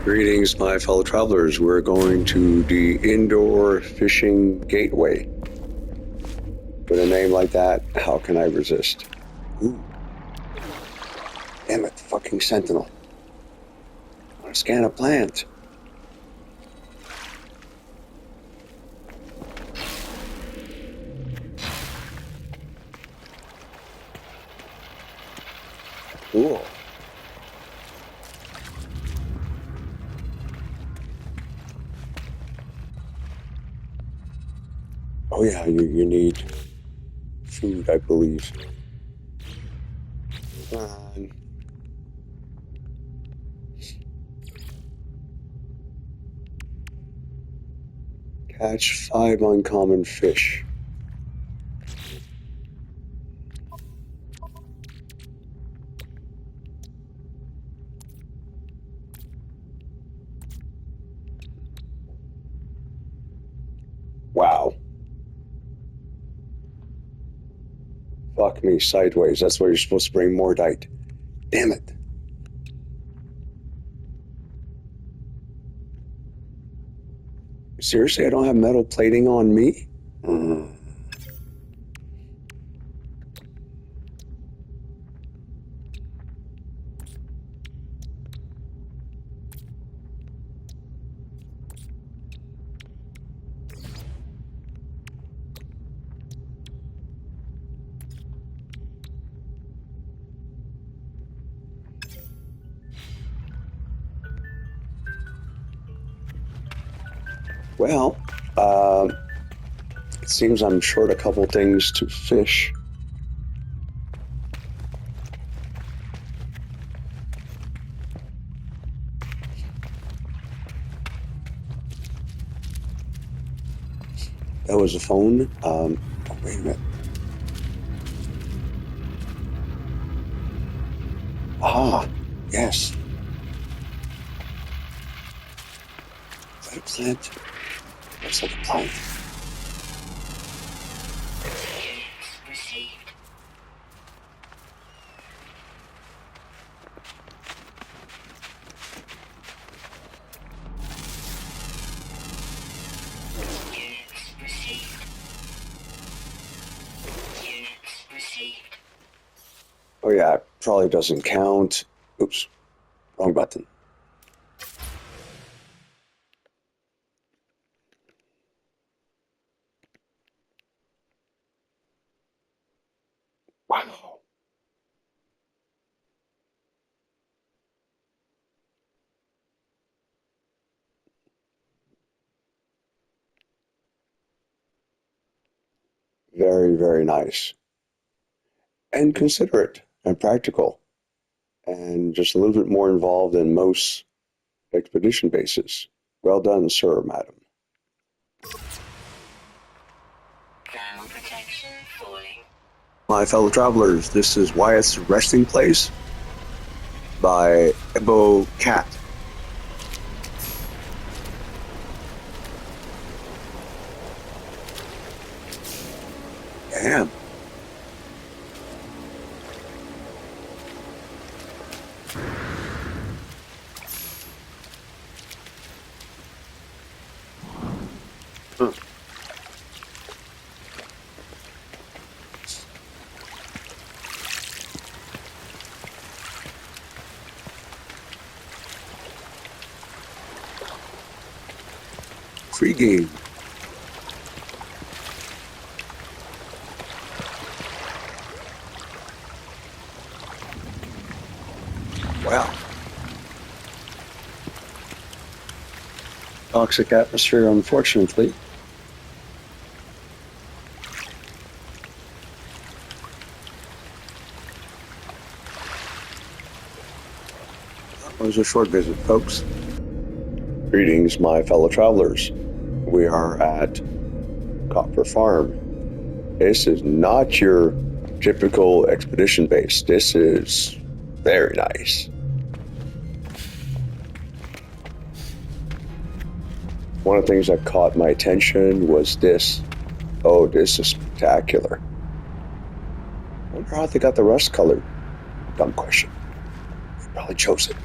Greetings, my fellow travelers. We're going to the Indoor Fishing Gateway. With a name like that, how can I resist? Ooh. Damn it, fucking sentinel. I want to scan a plant. Cool. Oh yeah, you need food, I believe. Come on. Catch 5 uncommon fish. Wow. Fuck me sideways. That's where you're supposed to bring more dite. Damn it. Seriously, I don't have metal plating on me? Well, it seems I'm short a couple things to fish. That was a phone. Oh, wait a minute. Ah, yes. Is that a plant? Looks like a plant. Oh yeah, it probably doesn't count. Oops, wrong button. Wow. Very, very nice. And considerate and practical. And just a little bit more involved than most expedition bases. Well done, sir, madam. Ground protection falling. My fellow travelers, this is Wyatt's Resting Place by Ebo Cat. Damn. Huh. Free game. Wow. Toxic atmosphere, unfortunately. That was a short visit, folks. Greetings, my fellow travelers. We are at Copper Farm. This is not your typical expedition base. This is very nice. One of the things that caught my attention was this. Oh, this is spectacular. I wonder how they got the rust colored. Dumb question. They probably chose it.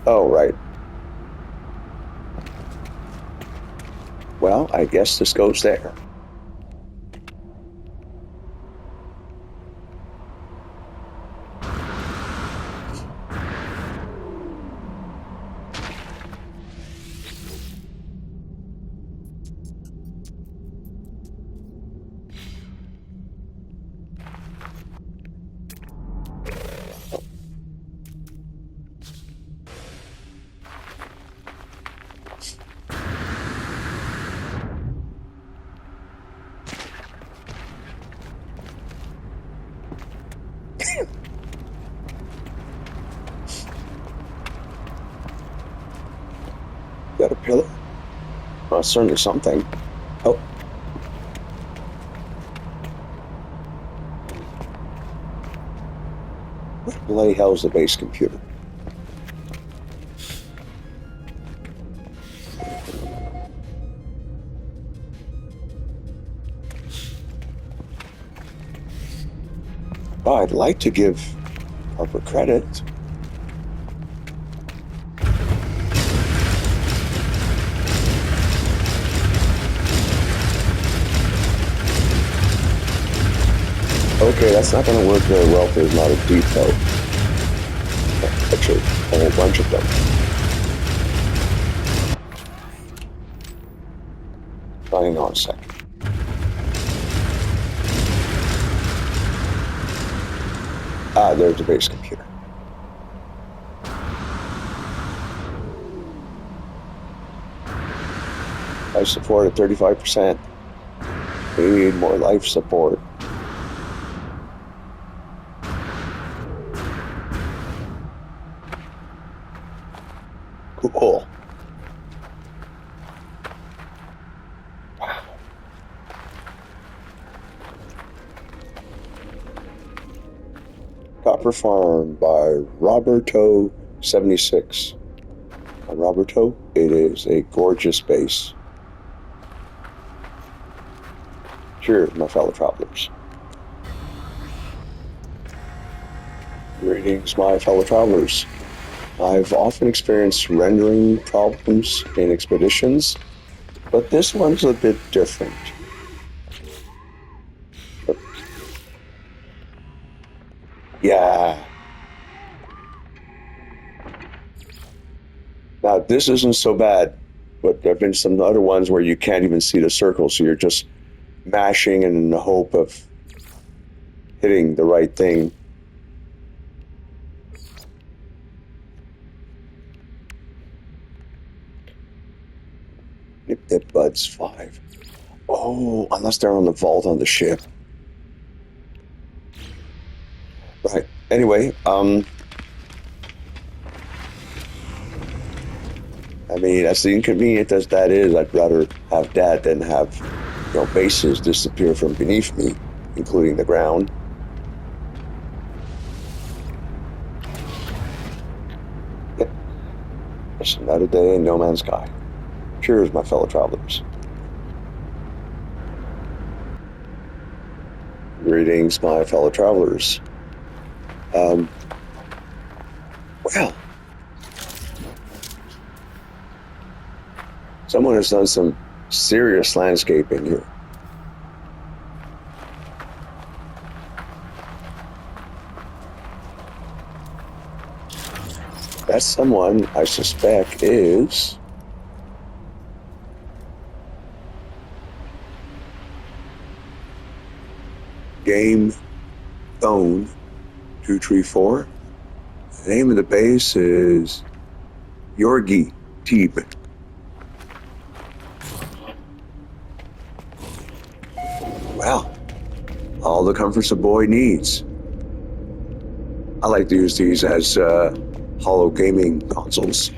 Oh, right. Well, I guess this goes there. Got a pillar? Well, certainly something. Oh. What the bloody hell is the base computer? Oh, I'd like to give Harper credit. Okay, that's not going to work very well if there's not a depot. Actually, a whole bunch of them. Hang on a second. Ah, there's the base computer. Life support at 35%. We need more life support. Cool. Wow. Copper Farm by Roberto76. Roberto, it is a gorgeous base. Cheers, my fellow travelers. Greetings, my fellow travelers. I've often experienced rendering problems in expeditions, but this one's a bit different. But yeah. Now, this isn't so bad, but there have been some other ones where you can't even see the circle, so you're just mashing in the hope of hitting the right thing. Nip Nip Buds 5. Oh, unless they're on the vault on the ship. Right. Anyway, I mean, as inconvenient as that is, I'd rather have that than have, bases disappear from beneath me, including the ground. Yeah. Just another day in No Man's Sky. Cheers, my fellow travelers. Greetings, my fellow travelers. Well, someone has done some serious landscaping here. That someone, I suspect, is Game Zone 234. The name of the base is Yorgi Teeb. Well, all the comforts a boy needs. I like to use these as hollow gaming consoles.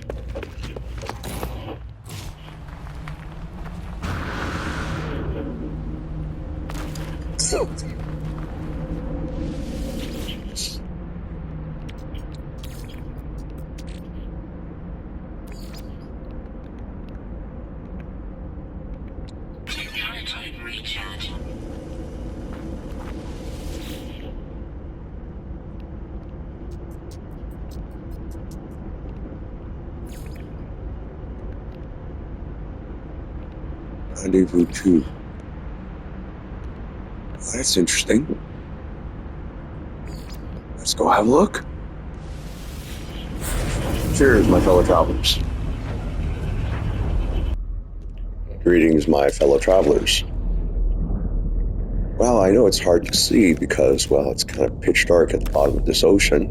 Rendezvous 2. Oh, that's interesting. Let's go have a look. Cheers, my fellow travelers. Greetings, my fellow travelers. Well, I know it's hard to see because, well, it's kind of pitch dark at the bottom of this ocean,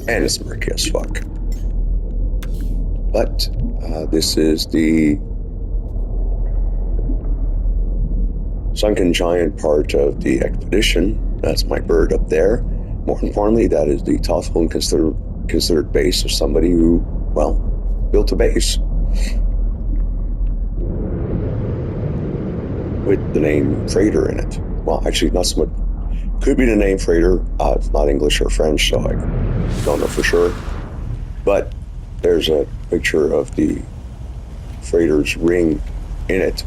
and it's murky as fuck. But this is the sunken giant part of the expedition. That's my bird up there. More importantly, that is the thoughtful and considered base of somebody who, well, built a base with the name Freighter in it. Well, actually, not so much. Could be the name Freighter. It's not English or French, so I don't know for sure. But there's a picture of the freighter's ring in it.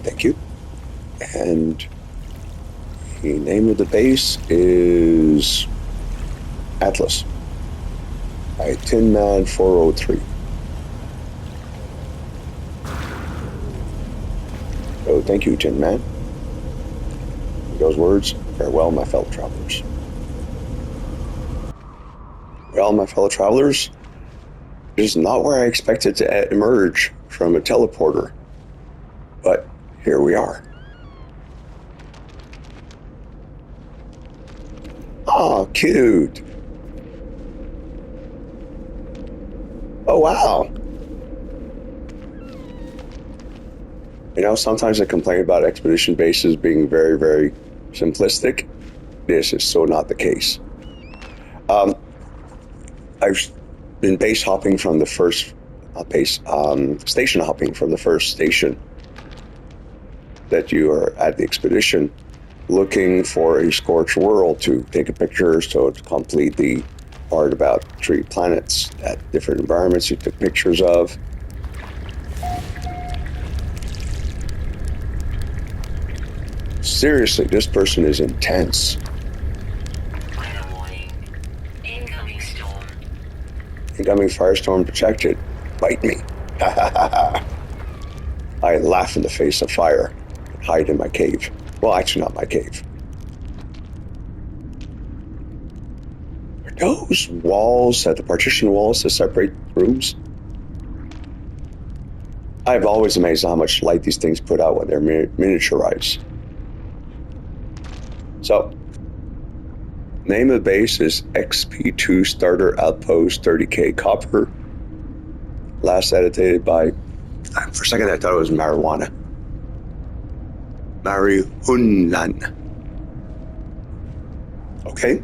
Thank you. And the name of the base is Atlas. By Tin Man 403. So thank you, Tin Man. With those words, farewell, my fellow travelers. Well, my fellow travelers, this is not where I expected to emerge from a teleporter. But here we are. Oh, cute. Oh, wow. You know, sometimes I complain about expedition bases being very, very simplistic. This is so not the case. I've been base hopping from the first station hopping from the first station that you are at the expedition, looking for a scorched world to take a picture, so to complete the part about 3 planets at different environments you took pictures of. Seriously, this person is intense. Incoming storm. Incoming firestorm detected. Bite me. I laugh in the face of fire. Hide in my cave. Well, actually not my cave. Are those walls, the partition walls that separate rooms? I've always amazed how much light these things put out when they're miniaturized. So, name of the base is XP2 Starter Outpost 30K Copper. Last edited by, for a second I thought it was marijuana. Marihunlan. Okay.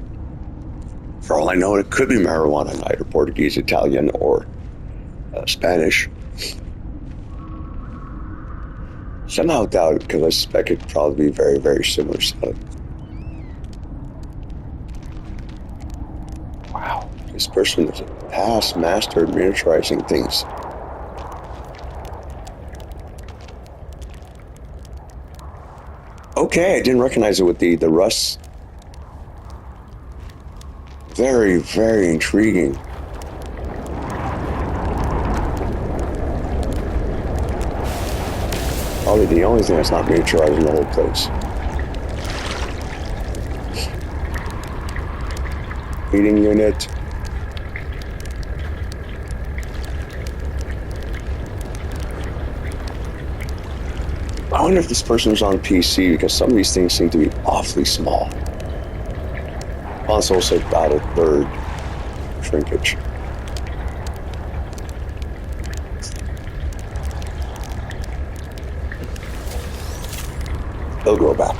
For all I know, it could be marijuana, either Portuguese, Italian, or Spanish. Somehow doubt it, because I suspect it'd probably be very, very similar stuff. Wow, this person is a past master at miniaturizing things. Okay, I didn't recognize it with the rust. Very, very intriguing. Probably the only thing that's not miniaturized in the whole place. Heating unit. I wonder if this person was on PC, because some of these things seem to be awfully small. Console's about a third shrinkage. They'll grow back.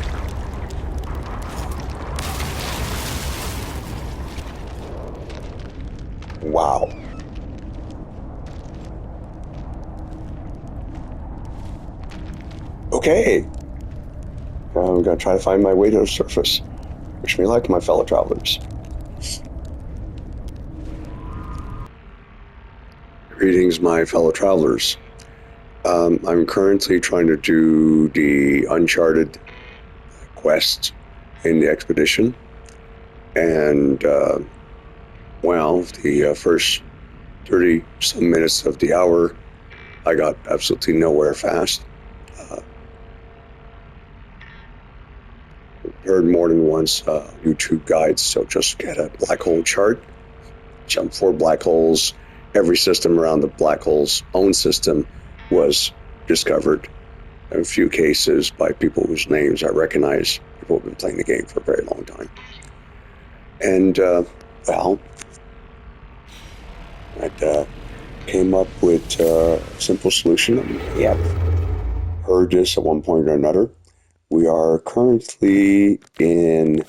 Wow. Okay. I'm going to try to find my way to the surface. Wish me luck, my fellow travelers. Greetings, my fellow travelers. I'm currently trying to do the Uncharted quests in the expedition. And, the first 30 some minutes of the hour, I got absolutely nowhere fast. Heard more than once YouTube guides, so just get a black hole chart, jump 4 black holes. Every system around the black hole's own system was discovered, in a few cases by people whose names I recognize, people who have been playing the game for a very long time. And, I came up with a simple solution. Yeah, heard this at one point or another. We are currently in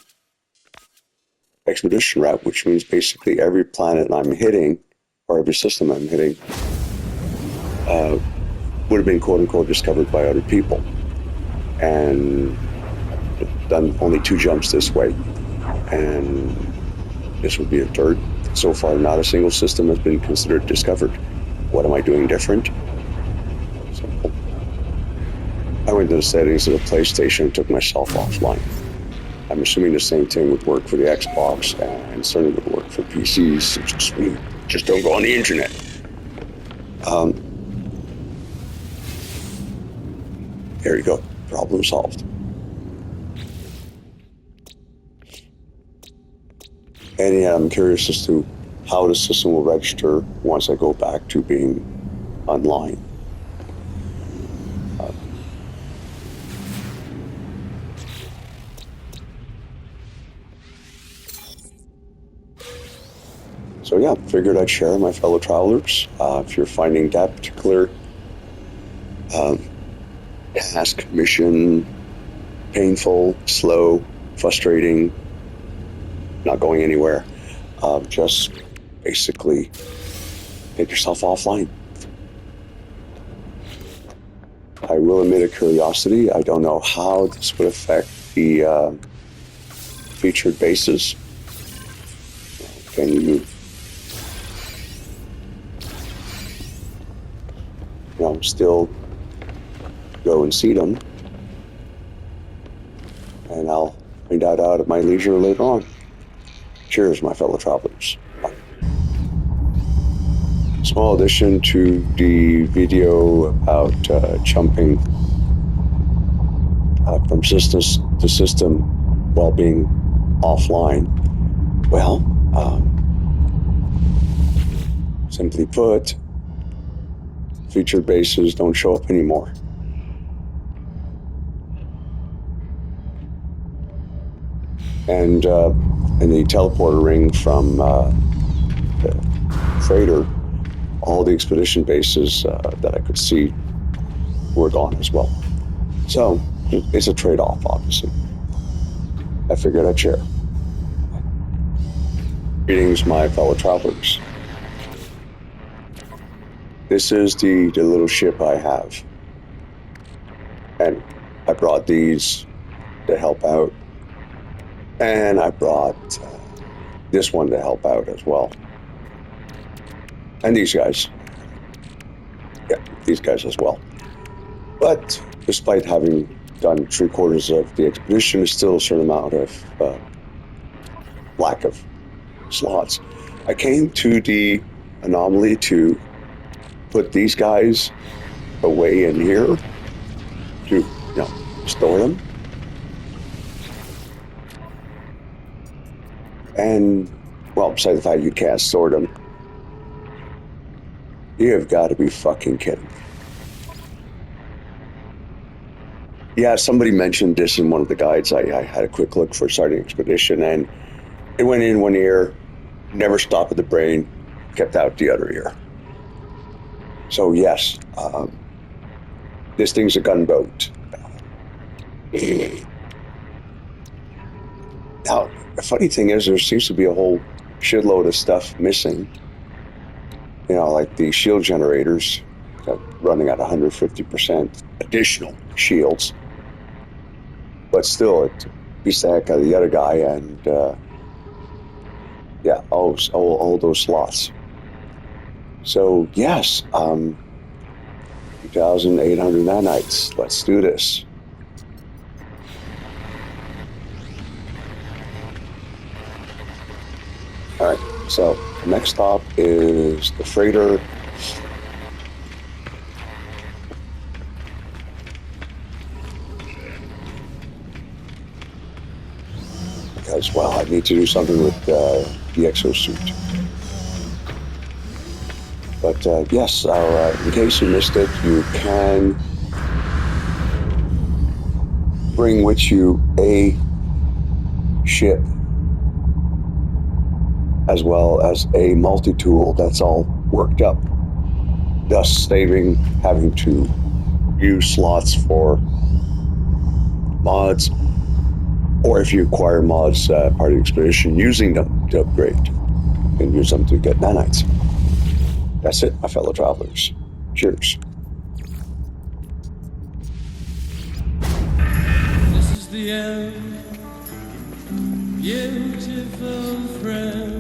expedition route, which means basically every planet I'm hitting, or every system I'm hitting, would have been quote-unquote discovered by other people. And done only 2 jumps this way. And this would be a third. So far, not a single system has been considered discovered. What am I doing different? Simple. I went to the settings of the PlayStation and took myself offline. I'm assuming the same thing would work for the Xbox and certainly would work for PCs. We just don't go on the internet. There you go. Problem solved. And yeah, I'm curious as to how the system will register once I go back to being online. So yeah, figured I'd share my fellow travelers. If you're finding that particular task, mission, painful, slow, frustrating, not going anywhere, just basically get yourself offline. I will admit a curiosity. I don't know how this would affect the featured bases. Can you still go and see them? And I'll find that out at my leisure later on. Cheers, my fellow travelers. Bye. Small addition to the video about jumping from system to system while being offline. Well, simply put, featured bases don't show up anymore. And in the teleporter ring from the freighter, all the expedition bases that I could see were gone as well. So it's a trade-off, obviously. I figured I'd share. Greetings, my fellow travelers. This is the little ship I have. And I brought these to help out. And I brought this one to help out as well. And these guys. Yeah, these guys as well. But despite having done 3/4 of the expedition, there's still a certain amount of lack of slots. I came to the anomaly to put these guys away in here to, store them. And, well, besides the fact you can't sort them, you have got to be fucking kidding. Yeah, somebody mentioned this in one of the guides. I had a quick look for starting expedition, and it went in one ear, never stopped at the brain, kept out the other ear. So yes, this thing's a gunboat. Now, the funny thing is, there seems to be a whole shitload of stuff missing. Like the shield generators running at 150% additional shields. But still, it beats the heck out of the other guy, and all those slots. So yes, 2,800 nanites. Let's do this. All right, so next stop is the freighter. Because, well, I need to do something with the exosuit. But yes, in case you missed it, you can bring with you a ship as well as a multi-tool that's all worked up, thus saving having to use slots for mods, or if you acquire mods part of the expedition, using them to upgrade and use them to get nanites. That's it, my fellow travelers. Cheers. This is the end, beautiful friend.